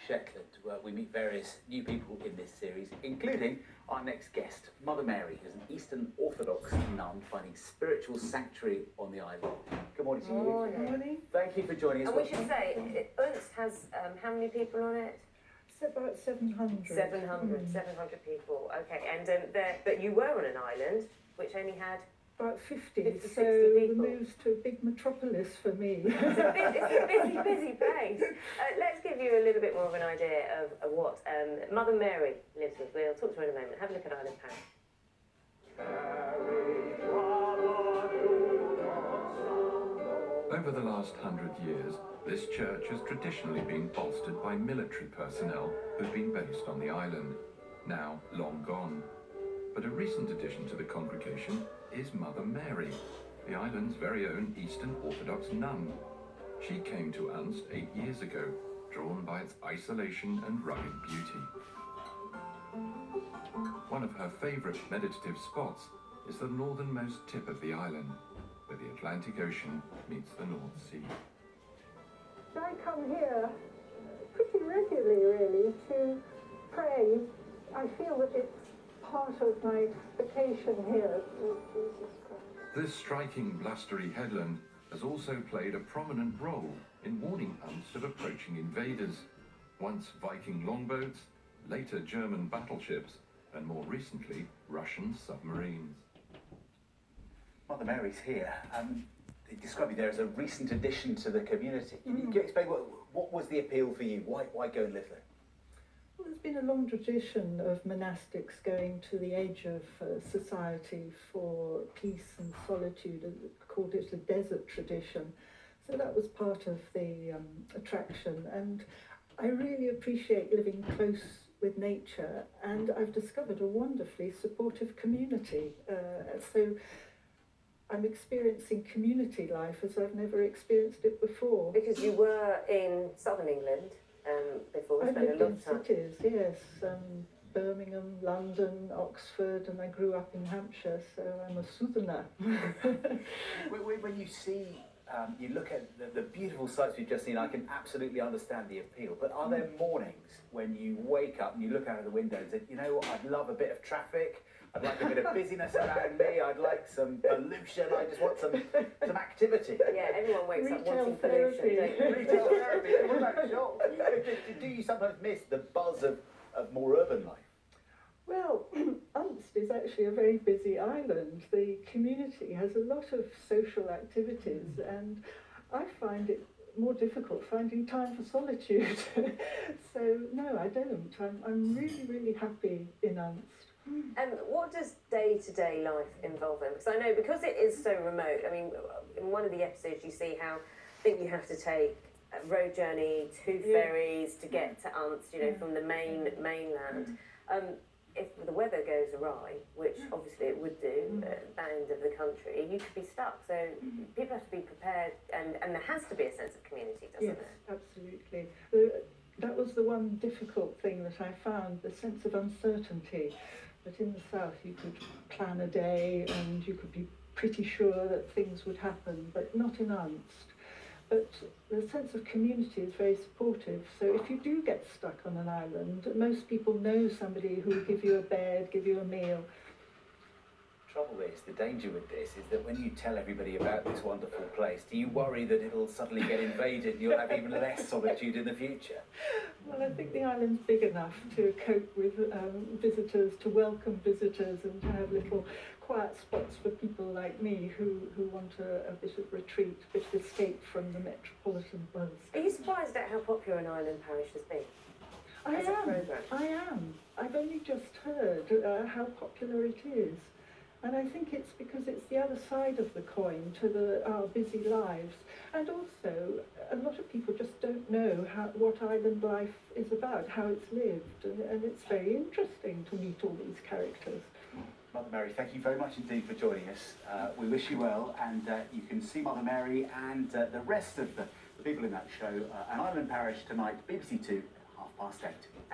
Shetland, where we meet various new people in this series, including our next guest, Mother Mary, who's an Eastern Orthodox nun finding spiritual sanctuary on the island. Good morning to you. Good morning. Thank you for joining us. And we should say, Unst has how many people on it? It's about 700. 700 people. Okay, and but you were on an island which only had About 50, 50, 60 so the people. move's to a big metropolis for me. It's a busy place. Let's give you a little bit more of an idea of what Mother Mary lives with. We'll talk to her in a moment. Have a look at Island Parish. Over the last 100 years, this church has traditionally been bolstered by military personnel who've been based on the island, now long gone. But a recent addition to the congregation is Mother Mary, the island's very own Eastern Orthodox nun. She came to Unst 8 years ago, drawn by its isolation and rugged beauty. One of her favourite meditative spots is the northernmost tip of the island, where the Atlantic Ocean meets the North Sea. I come here pretty regularly, really, to pray. I feel that it's part of my vacation here with Jesus Christ. This striking blustery headland has also played a prominent role in warning Unst of approaching invaders. Once Viking longboats, later German battleships, and more recently Russian submarines. Mother Mary's here. They describe you there as a recent addition to the community. Can you explain what was the appeal for you? Why go and live there? Well, there's been a long tradition of monastics going to the edge of society for peace and solitude, called it the desert tradition. So that was part of the attraction, and I really appreciate living close with nature, and I've discovered a wonderfully supportive community. So I'm experiencing community life as I've never experienced it before. Because you were in southern England before. I've Spent a lived lot in of time. cities, yes, Birmingham, London, Oxford, and I grew up in Hampshire, so I'm a southerner. When you see, you look at the beautiful sights we've just seen, I can absolutely understand the appeal. But are there mornings when you wake up and you look out of the window and say, you know what, I'd love a bit of traffic, I'd like a bit of busyness around me, I'd like some pollution, I just want some activity. Yeah, everyone wakes up Retail wanting therapy. pollution, don't you? Retail therapy, what about shops? Do you sometimes miss the buzz of more urban life? Well, Unst is actually a very busy island. The community has a lot of social activities, and I find it more difficult finding time for solitude. So no, I don't. I'm really, really happy in Unst. And what does day-to-day life involve then? Because I know, because it is so remote, I mean, in one of the episodes you see how I think you have to take a road journey, 2 ferries to get to Unst, you know, from the mainland. If the weather goes awry, which obviously it would do at that end of the country, you could be stuck. So people have to be prepared, and there has to be a sense of community, doesn't Yes, there? absolutely. That was the one difficult thing that I found, the sense of uncertainty. That in the south you could plan a day and you could be pretty sure that things would happen, but not in Unst. But the sense of community is very supportive. So if you do get stuck on an island, most people know somebody who will give you a bed, give you a meal. Trouble is, the danger with this is that when you tell everybody about this wonderful place, do you worry that it'll suddenly get invaded and you'll have even less solitude in the future? Well, I think the island's big enough to cope with visitors, to welcome visitors, and to have little quiet spots for people like me who want a bit of retreat, a bit of escape from the metropolitan buzz. Are you surprised at how popular an island parish has been? I am. I've only just heard how popular it is. And I think it's because it's the other side of the coin to our busy lives. And also, a lot of people just don't know what island life is about, how it's lived. And it's very interesting to meet all these characters. Mother Mary, thank you very much indeed for joining us. We wish you well, and you can see Mother Mary and the rest of the people in that show, An Island Parish tonight, BBC 2, 8:30.